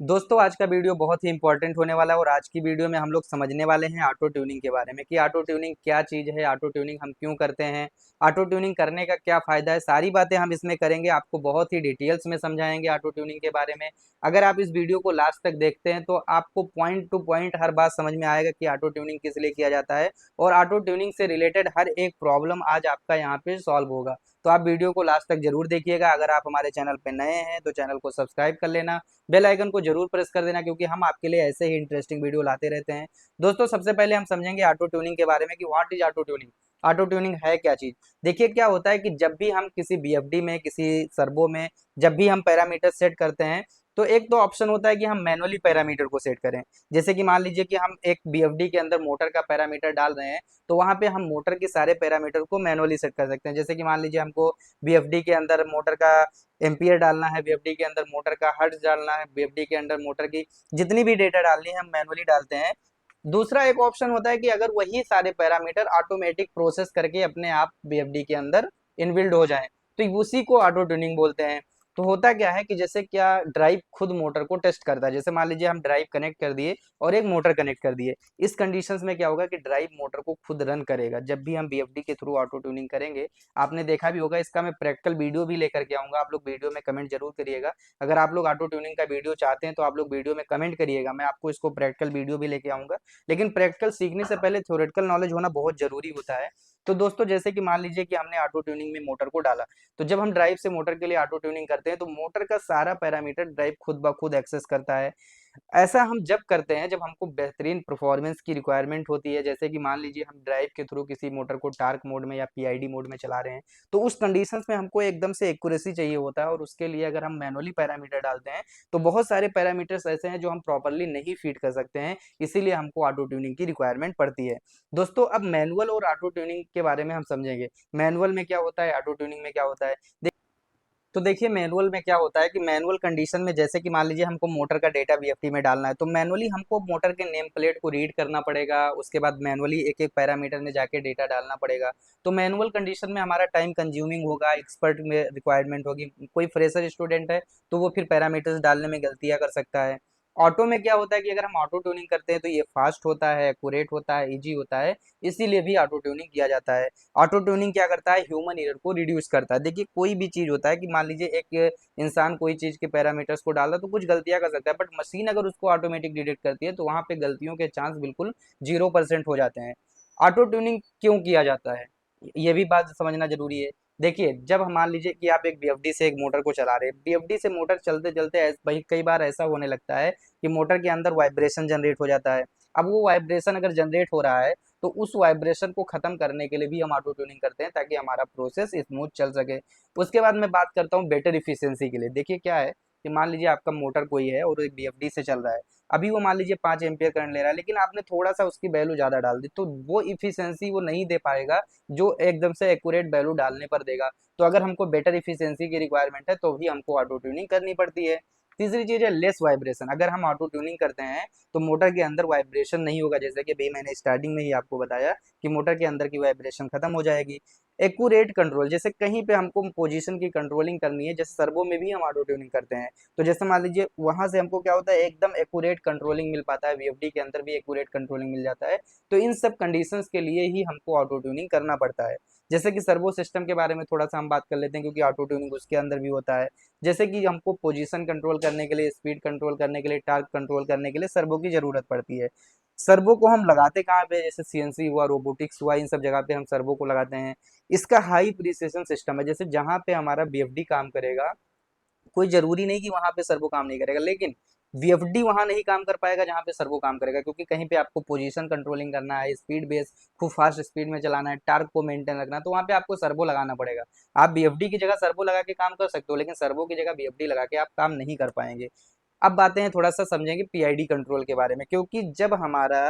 दोस्तों आज का वीडियो बहुत ही इंपॉर्टेंट होने वाला है और आज की वीडियो में हम लोग समझने वाले हैं ऑटो ट्यूनिंग के बारे में कि ऑटो ट्यूनिंग क्या चीज़ है, ऑटो ट्यूनिंग हम क्यों करते हैं, ऑटो ट्यूनिंग करने का क्या फ़ायदा है। सारी बातें हम इसमें करेंगे, आपको बहुत ही डिटेल्स में समझाएंगे ऑटो ट्यूनिंग के बारे में। अगर आप इस वीडियो को लास्ट तक देखते हैं तो आपको पॉइंट टू पॉइंट हर बात समझ में आएगा कि ऑटो ट्यूनिंग किस लिए किया जाता है और ऑटो ट्यूनिंग से रिलेटेड हर एक प्रॉब्लम आज आपका यहाँ पे सॉल्व होगा। तो आप वीडियो को लास्ट तक जरूर देखिएगा। अगर आप हमारे चैनल पे नए हैं तो चैनल को सब्सक्राइब कर लेना, बेल आइकन को जरूर प्रेस कर देना क्योंकि हम आपके लिए ऐसे ही इंटरेस्टिंग वीडियो लाते रहते हैं। दोस्तों सबसे पहले हम समझेंगे ऑटो ट्यूनिंग के बारे में कि what is auto tuning. Auto tuning है क्या चीज। देखिए क्या होता है कि जब भी हम किसी बीएफडी में, किसी सर्वो में जब भी हम पैरामीटर सेट करते हैं तो एक तो ऑप्शन होता है कि हम मैनुअली पैरामीटर को सेट करें। जैसे कि मान लीजिए कि हम एक बीएफडी के अंदर मोटर का पैरामीटर डाल रहे हैं तो वहां पे हम मोटर के सारे पैरामीटर को मैनुअली सेट कर सकते हैं। जैसे कि मान लीजिए हमको बीएफडी के अंदर मोटर का एम्पियर डालना है, बीएफडी के अंदर मोटर का हर्ट्ज डालना है, बीएफडी के अंदर मोटर की जितनी भी डेटा डालनी है हम मैनुअली डालते हैं। दूसरा एक ऑप्शन होता है कि अगर वही सारे पैरामीटर ऑटोमेटिक प्रोसेस करके अपने आप बीएफडी के अंदर इनबिल्ड हो जाएं तो उसी को ऑटो ट्यूनिंग बोलते हैं। तो होता क्या है कि जैसे क्या ड्राइव खुद मोटर को टेस्ट करता है। जैसे मान लीजिए हम ड्राइव कनेक्ट कर दिए और एक मोटर कनेक्ट कर दिए, इस कंडीशंस में क्या होगा कि ड्राइव मोटर को खुद रन करेगा जब भी हम बीएफडी के थ्रू ऑटो ट्यूनिंग करेंगे। आपने देखा भी होगा, इसका मैं प्रैक्टिकल वीडियो भी लेकर के आऊंगा, आप लोग वीडियो में कमेंट जरूर करिएगा। अगर आप लोग ऑटो ट्यूनिंग का वीडियो चाहते हैं तो आप लोग वीडियो में कमेंट करिएगा, मैं आपको इसको प्रैक्टिकल वीडियो भी लेके आऊंगा। लेकिन प्रैक्टिकल सीखने से पहले थ्योरेटिकल नॉलेज होना बहुत जरूरी होता है। तो दोस्तों जैसे कि मान लीजिए कि हमने ऑटो ट्यूनिंग में मोटर को डाला, तो जब हम ड्राइव से मोटर के लिए ऑटो ट्यूनिंग करते हैं तो मोटर का सारा पैरामीटर ड्राइव खुद ब खुद एक्सेस करता है। ऐसा हम जब करते हैं जब हमको बेहतरीन परफॉर्मेंस की रिक्वायरमेंट होती है। जैसे कि मान लीजिए हम ड्राइव के थ्रू किसी मोटर को टार्क मोड में या पीआईडी मोड में चला रहे हैं तो उस कंडीशंस में हमको एकदम से एक्यूरेसी चाहिए होता है और उसके लिए अगर हम मैनुअली पैरामीटर डालते हैं तो बहुत सारे पैरामीटर्स ऐसे हैं जो हम प्रॉपरली नहीं फीड कर सकते हैं, इसीलिए हमको ऑटो ट्यूनिंग की रिक्वायरमेंट पड़ती है। दोस्तों अब मैनुअल और ऑटो ट्यूनिंग के बारे में हम समझेंगे। मैनुअल में क्या होता है, ऑटो ट्यूनिंग में क्या होता है। तो देखिए मैनुअल में क्या होता है कि मैनुअल कंडीशन में जैसे कि मान लीजिए हमको मोटर का डेटा बीएफटी में डालना है तो मैनुअली हमको मोटर के नेम प्लेट को रीड करना पड़ेगा, उसके बाद मैनुअली एक एक पैरामीटर में जाके डेटा डालना पड़ेगा। तो मैनुअल कंडीशन में हमारा टाइम कंज्यूमिंग होगा, एक्सपर्ट में रिक्वायरमेंट होगी। कोई फ्रेशर स्टूडेंट है तो वो फिर पैरामीटर्स डालने में गलतियां कर सकता है। ऑटो में क्या होता है कि अगर हम ऑटो ट्यूनिंग करते हैं तो ये फास्ट होता है, एक्यूरेट होता है, इजी होता है, इसीलिए भी ऑटो ट्यूनिंग किया जाता है। ऑटो ट्यूनिंग क्या करता है, ह्यूमन एरर को रिड्यूस करता है। देखिए कोई भी चीज होता है कि मान लीजिए एक इंसान कोई चीज के पैरामीटर्स को डाला तो कुछ गलतियां कर सकता है, बट मशीन अगर उसको ऑटोमेटिक डिटेक्ट करती है तो वहां पे गलतियों के चांस बिल्कुल 0% हो जाते हैं। ऑटो ट्यूनिंग क्यों किया जाता है ये भी बात समझना जरूरी है। देखिए जब हम मान लीजिए कि आप एक बीएफडी से एक मोटर को चला रहे हैं, बीएफडी से मोटर चलते चलते भाई कई बार ऐसा होने लगता है कि मोटर के अंदर वाइब्रेशन जनरेट हो जाता है। अब वो वाइब्रेशन अगर जनरेट हो रहा है तो उस वाइब्रेशन को खत्म करने के लिए भी हम ऑटो ट्यूनिंग करते हैं ताकि हमारा प्रोसेस स्मूथ चल सके। उसके बाद मैं बात करता हूँ बेटर इफिशियंसी के लिए। देखिए क्या है कि मान लीजिए आपका मोटर कोई है और एक बीएफडी से चल रहा है, अभी वो मान लीजिए 5 एम्पियर करंट ले रहा है लेकिन आपने थोड़ा सा उसकी वैल्यू ज्यादा डाल दी तो वो इफिशियंसी वो नहीं दे पाएगा जो एकदम से एक्यूरेट वैल्यू डालने पर देगा। तो अगर हमको बेटर इफिशियंसी की रिक्वायरमेंट है तो भी हमको ऑटो ट्यूनिंग करनी पड़ती है। तीसरी चीज है लेस वाइब्रेशन। अगर हम ऑटो ट्यूनिंग करते हैं तो मोटर के अंदर वाइब्रेशन नहीं होगा, जैसे कि अभी मैंने स्टार्टिंग में ही आपको बताया कि मोटर के अंदर की वाइब्रेशन खत्म हो जाएगी। एक्यूरेट कंट्रोल, जैसे कहीं पे हमको पोजीशन की कंट्रोलिंग करनी है, जैसे सर्वो में भी हम ऑटो ट्यूनिंग करते हैं तो जैसे मान लीजिए वहां से हमको क्या होता है एकदम एक्यूरेट कंट्रोलिंग मिल पाता है, वीएफडी के अंदर भी एक्यूरेट कंट्रोलिंग मिल जाता है। तो इन सब कंडीशंस के लिए ही हमको ऑटो ट्यूनिंग करना पड़ता है। जैसे कि सर्वो सिस्टम के बारे में थोड़ा सा हम बात कर लेते हैं क्योंकि ऑटो ट्यूनिंग उसके अंदर भी होता है। जैसे कि हमको पोजीशन कंट्रोल करने के लिए, स्पीड कंट्रोल करने के लिए, टार्क कंट्रोल करने के लिए सर्वो की जरूरत पड़ती है। सर्वो को हम लगाते कहाँ पे, जैसे सीएनसी हुआ, रोबोटिक्स हुआ, इन सब जगह पे हम सर्वो को लगाते हैं। इसका हाई प्रिसिशन सिस्टम है, जैसे जहां पे हमारा बीएफडी काम करेगा कोई जरूरी नहीं कि वहां पे सर्वो काम नहीं करेगा, लेकिन वीएफडी वहां नहीं काम कर पाएगा जहां पे सर्वो काम करेगा, क्योंकि कहीं पे आपको पोजीशन कंट्रोलिंग करना है, स्पीड बेस खूब फास्ट स्पीड में चलाना है, टार्क को मेंटेन रखना है, तो वहां पे आपको सर्वो लगाना पड़ेगा। आप बीएफडी की जगह सर्वो लगा के काम कर सकते हो लेकिन सर्वो की जगह बीएफडी लगा के आप काम नहीं कर पाएंगे। अब बातें हैं, थोड़ा सा समझेंगे पीआईडी कंट्रोल के बारे में, क्योंकि जब हमारा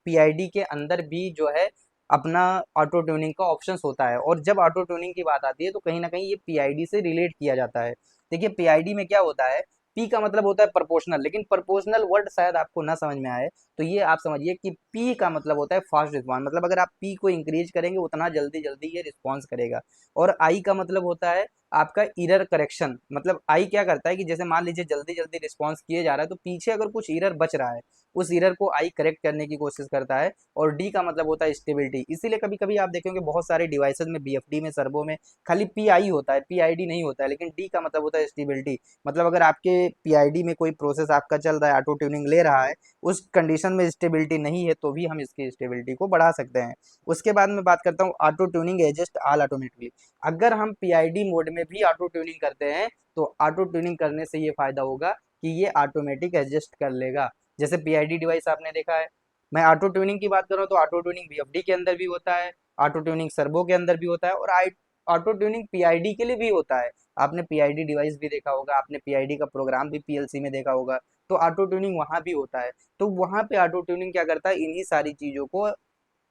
पीआईडी के अंदर भी जो है अपना ऑटो ट्यूनिंग का ऑप्शंस होता है और जब ऑटो ट्यूनिंग की बात आती है तो कहीं ना कहीं ये पीआईडी से रिलेट किया जाता है। देखिए पीआईडी में क्या होता है, पी का मतलब होता है प्रोपोर्शनल, लेकिन प्रोपोर्शनल वर्ड शायद आपको ना समझ में आए, तो ये आप समझिए कि पी का मतलब होता है फास्ट रिस्पॉन्स, मतलब अगर आप पी को इंक्रीज करेंगे उतना जल्दी जल्दी ये रिस्पॉन्स करेगा। और आई का मतलब होता है आपका इरर करेक्शन, मतलब आई क्या करता है कि जैसे मान लीजिए जल्दी जल्दी रिस्पॉन्स किए जा रहा है तो पीछे अगर कुछ इरर बच रहा है उस इरर को आई करेक्ट करने की कोशिश करता है। और डी का मतलब होता है स्टेबिलिटी, इसीलिए कभी कभी आप देखेंगे बहुत सारे डिवाइसेस में बीएफडी में सर्वो में खाली पीआई होता है, पीआईडी नहीं होता है, लेकिन डी का मतलब होता है स्टेबिलिटी। मतलब अगर आपके पीआईडी में कोई प्रोसेस आपका चल रहा है, ऑटो ट्यूनिंग ले रहा है, उस कंडीशन में स्टेबिलिटी नहीं है तो भी हम इसकी स्टेबिलिटी को बढ़ा सकते हैं। उसके बाद मैं बात करता हूँ auto tuning adjust all automatically. अगर हम पीआईडी मोड में भी ऑटो ट्यूनिंग करते हैं तो ऑटो ट्यूनिंग करने से ये फायदा होगा कि ये ऑटोमेटिक एडजस्ट कर लेगा। जैसे पीआईडी डिवाइस आपने देखा है, मैं ऑटो ट्यूनिंग की बात कर रहा हूँ तो ऑटो ट्यूनिंग बीएफडी के अंदर भी होता है, ऑटो ट्यूनिंग सर्वो के अंदर भी होता है, और ऑटो ट्यूनिंग पीआईडी के लिए भी होता है। आपने पीआईडी डिवाइस भी देखा होगा, आपने पीआईडी का प्रोग्राम भी पीएलसी में देखा होगा, तो ऑटो ट्यूनिंग वहां भी होता है। तो वहां पे ऑटो ट्यूनिंग क्या करता है, इन्हीं सारी चीजों को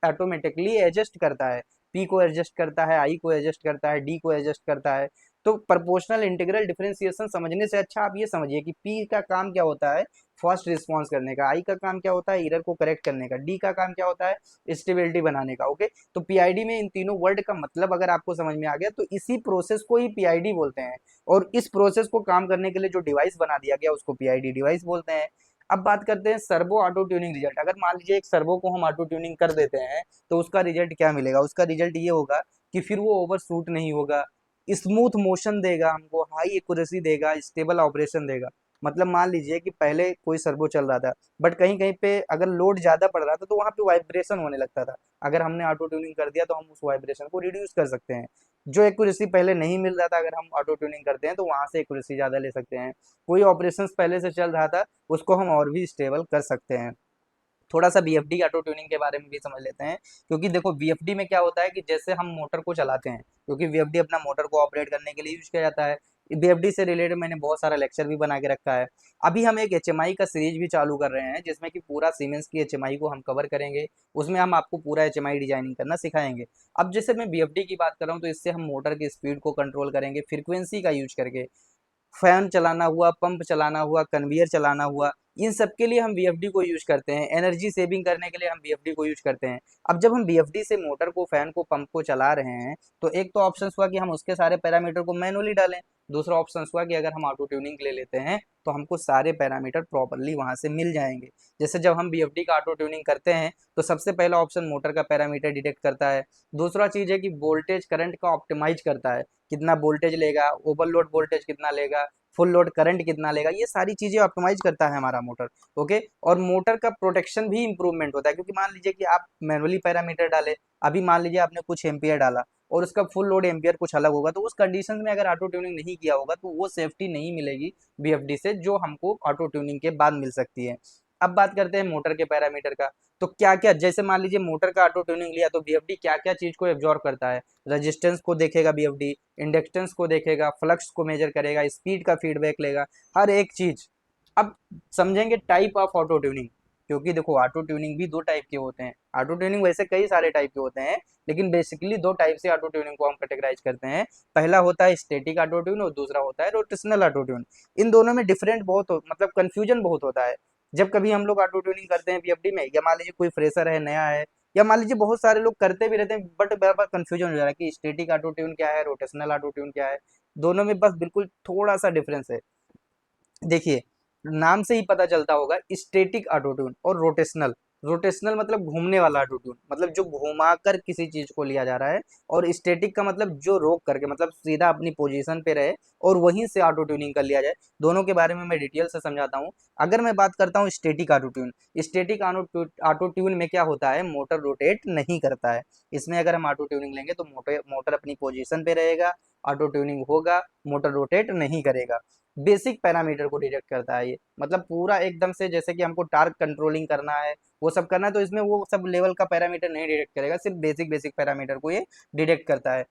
ऑटोमेटिकली एडजस्ट करता है। पी को एडजस्ट करता है, आई को एडजस्ट करता है, डी को एडजस्ट करता है। तो प्रोपोर्शनल इंटीग्रल डिफरेंशिएशन समझने से अच्छा आप ये समझिए कि पी का काम क्या होता है, फास्ट रिस्पॉन्स करने का, आई का काम क्या होता है, एरर को करेक्ट करने का, डी का काम क्या होता है, स्टेबिलिटी बनाने का। ओके, तो पीआईडी में इन तीनों वर्ड का मतलब अगर आपको समझ में आ गया तो इसी प्रोसेस को ही पीआईडी बोलते हैं, और इस प्रोसेस को काम करने के लिए जो डिवाइस बना दिया गया उसको पीआईडी डिवाइस बोलते हैं। अब बात करते हैं सर्वो ऑटो ट्यूनिंग रिजल्ट। अगर मान लीजिए एक सर्वो को हम ऑटो ट्यूनिंग कर देते हैं तो उसका रिजल्ट क्या मिलेगा, उसका रिजल्ट ये होगा कि फिर वो ओवर शूट नहीं होगा, स्मूथ मोशन देगा हमको, हाई एक्यूरेसी देगा, स्टेबल ऑपरेशन देगा। मतलब मान लीजिए कि पहले कोई सर्वो चल रहा था बट कहीं कहीं पे अगर लोड ज्यादा पड़ रहा था तो वहां पे वाइब्रेशन होने लगता था, अगर हमने ऑटो ट्यूनिंग कर दिया तो हम उस वाइब्रेशन को रिड्यूस कर सकते हैं। जो एक्यूरेसी पहले नहीं मिल रहा था अगर हम ऑटो ट्यूनिंग करते हैं तो वहां से एक्यूरेसी ज्यादा ले सकते हैं। कोई ऑपरेशन पहले से चल रहा था उसको हम और भी स्टेबल कर सकते हैं। थोड़ा सा बीएफडी ऑटो ट्यूनिंग के बारे में भी समझ लेते हैं, क्योंकि देखो बीएफडी में क्या होता है कि जैसे हम मोटर को चलाते हैं, क्योंकि बीएफडी अपना मोटर को ऑपरेट करने के लिए यूज किया जाता है। बीएफडी से रिलेटेड मैंने बहुत सारा लेक्चर भी बना के रखा है। अभी हम एक एचएमआई का सीरीज भी चालू कर रहे हैं जिसमें कि पूरा सीमेंस की एचएमआई को हम कवर करेंगे, उसमें हम आपको पूरा एचएमआई डिजाइनिंग करना सिखाएंगे। अब जैसे मैं बीएफडी की बात कर रहा हूँ तो इससे हम मोटर की स्पीड को कंट्रोल करेंगे फ्रीक्वेंसी का यूज करके, फैन चलाना हुआ, पंप चलाना हुआ, कन्वेयर चलाना हुआ, इन सब के लिए हम वीएफडी को यूज करते हैं। एनर्जी सेविंग करने के लिए हम वीएफडी को यूज करते हैं। अब जब हम वीएफडी से मोटर को, फैन को, पंप को चला रहे हैं तो एक तो ऑप्शन हुआ कि हम उसके सारे पैरामीटर को मैनुअली डालें, दूसरा ऑप्शन हुआ कि अगर हम ऑटो ट्यूनिंग ले लेते हैं तो हमको सारे पैरामीटर प्रॉपरली वहां से मिल जाएंगे। जैसे जब हम बीएफडी का ऑटो ट्यूनिंग करते हैं तो सबसे पहला ऑप्शन मोटर का पैरामीटर डिटेक्ट करता है। दूसरा चीज है कि वोल्टेज करंट का ऑप्टिमाइज करता है, कितना वोल्टेज लेगा, ओवरलोड वोल्टेज कितना लेगा, फुल लोड करंट कितना लेगा, ये सारी चीजें ऑप्टिमाइज करता है हमारा मोटर। ओके, और मोटर का प्रोटेक्शन भी इंप्रूवमेंट होता है, क्योंकि मान लीजिए कि आप मैनुअली पैरामीटर डाले, अभी मान लीजिए आपने कुछ एम्पियर डाला और उसका फुल लोड एम्पियर कुछ अलग होगा, तो उस कंडीशन में अगर ऑटो ट्यूनिंग नहीं किया होगा तो वो सेफ्टी नहीं मिलेगी बीएफडी से जो हमको ऑटो ट्यूनिंग के बाद मिल सकती है। अब बात करते हैं मोटर के पैरामीटर का। तो क्या क्या, जैसे मान लीजिए मोटर का ऑटो ट्यूनिंग लिया तो बीएफडी क्या क्या चीज को एब्जॉर्व करता है, रेजिस्टेंस को देखेगा बीएफडी, इंडक्टेंस को देखेगा, फ्लक्स को मेजर करेगा, स्पीड का फीडबैक लेगा, हर एक चीज। अब समझेंगे टाइप ऑफ ऑटो ट्यूनिंग, क्योंकि देखो ऑटो ट्यूनिंग भी दो टाइप के होते हैं। ऑटो ट्यूनिंग वैसे कई सारे टाइप के होते हैं, लेकिन बेसिकली दो टाइप से ऑटो ट्यूनिंग को हम कैटेगराइज करते हैं। पहला होता है स्टैटिक ऑटो ट्यून और दूसरा होता है रोटेशनल ऑटो ट्यून। इन दोनों में डिफरेंट मतलब कंफ्यूजन बहुत होता है। जब कभी हम लोग ऑटो ट्यूनिंग करते हैं बीएफडी में, या मान लीजिए कोई फ्रेशर है, नया है, या मान लीजिए बहुत सारे लोग करते भी रहते हैं बट बार बार कंफ्यूजन हो जा रहा है कि स्टैटिक ऑटो ट्यून क्या है, रोटेशनल ऑटो ट्यून क्या है। दोनों में बस बिल्कुल थोड़ा सा डिफरेंस है। देखिए, नाम से ही पता चलता होगा, स्टैटिक ऑटो ट्यून और रोटेशनल। रोटेशनल मतलब घूमने वाला ऑटो ट्यून, मतलब जो घुमा कर किसी चीज को लिया जा रहा है, और स्टैटिक का मतलब जो रोक करके, मतलब सीधा अपनी पोजीशन पे रहे और वहीं से ऑटो ट्यूनिंग कर लिया जाए। दोनों के बारे में मैं डिटेल से समझाता हूँ। अगर मैं बात करता हूँ static auto tune, static auto tune में क्या होता है, मोटर रोटेट नहीं करता है। इसमें अगर हम ऑटो ट्यूनिंग लेंगे तो मोटर मोटर अपनी पोजीशन पे रहेगा, ऑटो ट्यूनिंग होगा, मोटर रोटेट नहीं करेगा। बेसिक पैरामीटर को डिटेक्ट करता है ये, मतलब पूरा एकदम से, जैसे कि हमको टार्क कंट्रोलिंग करना है, वो सब करना है, तो इसमें वो सब लेवल का पैरामीटर नहीं डिटेक्ट करेगा, सिर्फ बेसिक बेसिक पैरामीटर को ये डिटेक्ट करता है।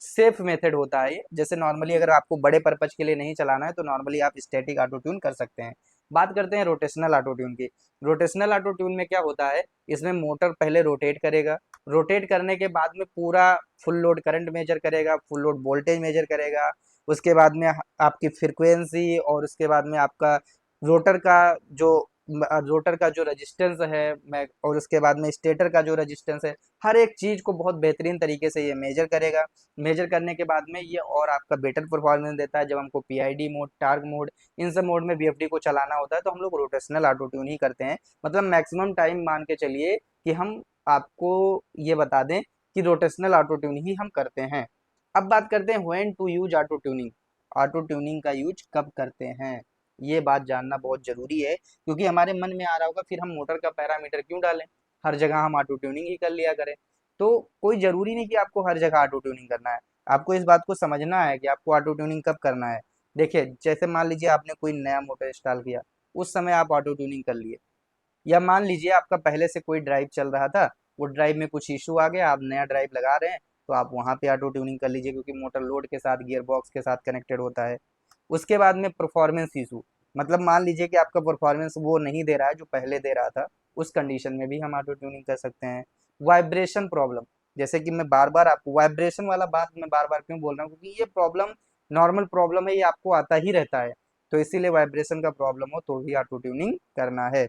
सेफ मेथड होता है ये। जैसे नॉर्मली अगर आपको बड़े पर्पज के लिए नहीं चलाना है तो नॉर्मली आप स्टैटिक ऑटो ट्यून कर सकते हैं। बात करते हैं रोटेशनल ऑटो ट्यून की। रोटेशनल ऑटो ट्यून में क्या होता है, इसमें मोटर पहले रोटेट करेगा, रोटेट करने के बाद में पूरा फुल लोड करंट मेजर करेगा, फुल लोड वोल्टेज मेजर करेगा, उसके बाद में आपकी फ्रिक्वेंसी, और उसके बाद में आपका रोटर का जो रोटर का जो रजिस्टेंस है, मैं और उसके बाद में स्टेटर का जो रजिस्टेंस है, हर एक चीज को बहुत बेहतरीन तरीके से ये मेजर करेगा। मेजर करने के बाद में ये और आपका बेटर परफॉर्मेंस देता है। जब हमको पीआईडी मोड, टार्क मोड, इन सब मोड में बीएफडी को चलाना होता है तो हम लोग रोटेशनल ऑटो ट्यून ही करते हैं। मतलब मैक्सिमम टाइम मान के चलिए कि हम आपको ये बता दें कि रोटेशनल ऑटो ट्यून ही हम करते हैं। अब बात करते हैं when to use auto tuning. Auto tuning का यूज कब करते हैं, ये बात जानना बहुत जरूरी है, क्योंकि हमारे मन में आ रहा होगा फिर हम मोटर का पैरामीटर क्यों डालें, हर जगह हम ऑटो ट्यूनिंग ही कर लिया करें। तो कोई जरूरी नहीं कि आपको हर जगह ऑटो ट्यूनिंग करना है। आपको इस बात को समझना है कि आपको ऑटो ट्यूनिंग कब करना है। देखिए, जैसे मान लीजिए आपने कोई नया मोटर इंस्टॉल किया, उस समय आप ऑटो ट्यूनिंग कर लिए। या मान लीजिए आपका पहले से कोई ड्राइव चल रहा था, वो ड्राइव में कुछ इशू आ गया, आप नया ड्राइव लगा रहे हैं, तो आप वहां पे ऑटो ट्यूनिंग कर लीजिए, क्योंकि मोटर लोड के साथ, गियर बॉक्स के साथ कनेक्टेड होता है। उसके बाद में परफॉर्मेंस इशू, मतलब मान लीजिए कि आपका परफॉर्मेंस वो नहीं दे रहा है जो पहले दे रहा था, उस कंडीशन में भी हम ऑटो ट्यूनिंग कर सकते हैं। वाइब्रेशन प्रॉब्लम, जैसे कि मैं बार बार आपको वाइब्रेशन वाला बात मैं बार बार क्यों बोल रहा हूँ, क्योंकि ये प्रॉब्लम नॉर्मल प्रॉब्लम है, ये आपको आता ही रहता है। तो इसीलिए वाइब्रेशन का प्रॉब्लम हो तो भी ऑटो ट्यूनिंग करना है।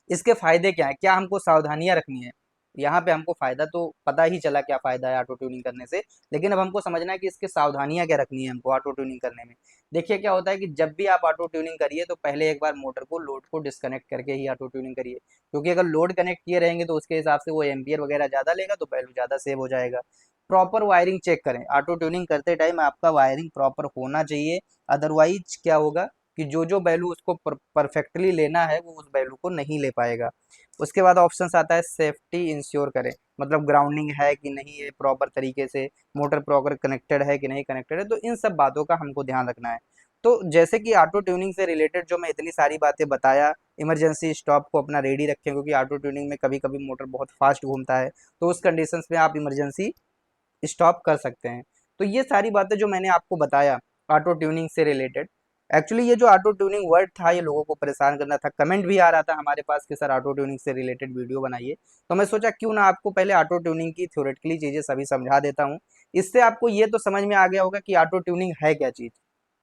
इसके फायदे क्या है, क्या हमको सावधानियां रखनी है। यहाँ पे हमको फायदा तो पता ही चला क्या फायदा है ऑटो ट्यूनिंग करने से, लेकिन अब हमको समझना है कि इसके सावधानियां क्या रखनी है हमको ऑटो ट्यूनिंग करने में। देखिए क्या होता है कि जब भी आप ऑटो ट्यूनिंग करिए तो पहले एक बार मोटर को, लोड को डिस्कनेक्ट करके ही ऑटो ट्यूनिंग करिए, क्योंकि अगर लोड कनेक्ट किए रहेंगे तो उसके हिसाब से वो एम्पियर वगैरह ज्यादा लेगा तो वैल्यू ज्यादा सेव हो जाएगा। प्रॉपर वायरिंग चेक करें, ऑटो ट्यूनिंग करते टाइम आपका वायरिंग प्रॉपर होना चाहिए। अदरवाइज क्या होगा कि जो जो वैल्यू उसको परफेक्टली लेना है वो उस वैल्यू को नहीं ले पाएगा। उसके बाद ऑप्शन आता है सेफ्टी इंश्योर करें, मतलब ग्राउंडिंग है कि नहीं है प्रॉपर तरीके से, मोटर प्रॉपर कनेक्टेड है कि नहीं कनेक्टेड है, तो इन सब बातों का हमको ध्यान रखना है। तो जैसे कि ऑटो ट्यूनिंग से रिलेटेड जो मैं इतनी सारी बातें बताया, इमरजेंसी स्टॉप को अपना रेडी रखें, क्योंकि ऑटो ट्यूनिंग में कभी कभी मोटर बहुत फास्ट घूमता है, तो उस कंडीशंस में आप इमरजेंसी स्टॉप कर सकते हैं। तो ये सारी बातें जो मैंने आपको बताया ऑटो ट्यूनिंग से रिलेटेड, एक्चुअली ये जो ऑटो ट्यूनिंग वर्ड था ये लोगों को परेशान करना था, कमेंट भी आ रहा था हमारे पास कि सर ऑटो ट्यूनिंग से रिलेटेड वीडियो बनाइए। तो मैं सोचा क्यों ना आपको पहले ऑटो ट्यूनिंग की थ्योरेटिकली चीजें सभी समझा देता हूँ। इससे आपको ये तो समझ में आ गया होगा कि ऑटो ट्यूनिंग है क्या चीज,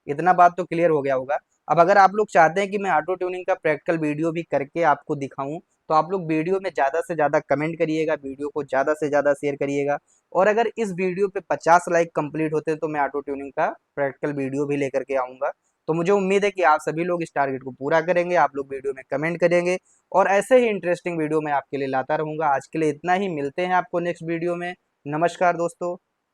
इतना बात तो क्लियर हो गया होगा। अब अगर आप लोग चाहते हैं कि मैं ऑटो ट्यूनिंग का प्रैक्टिकल वीडियो भी करके आपको दिखाऊं, तो आप लोग वीडियो में ज़्यादा से ज़्यादा कमेंट करिएगा, वीडियो को ज़्यादा से ज़्यादा शेयर करिएगा। और अगर इस वीडियो पे 50 लाइक कंप्लीट होते हैं तो मैं ऑटो ट्यूनिंग का प्रैक्टिकल वीडियो भी लेकर के आऊँगा। तो मुझे उम्मीद है कि आप सभी लोग इस टारगेट को पूरा करेंगे, आप लोग वीडियो में कमेंट करेंगे, और ऐसे ही इंटरेस्टिंग वीडियो मैं आपके लिए लाता रहूँगा। आज के लिए इतना ही, मिलते हैं आपको नेक्स्ट वीडियो में। नमस्कार दोस्तों।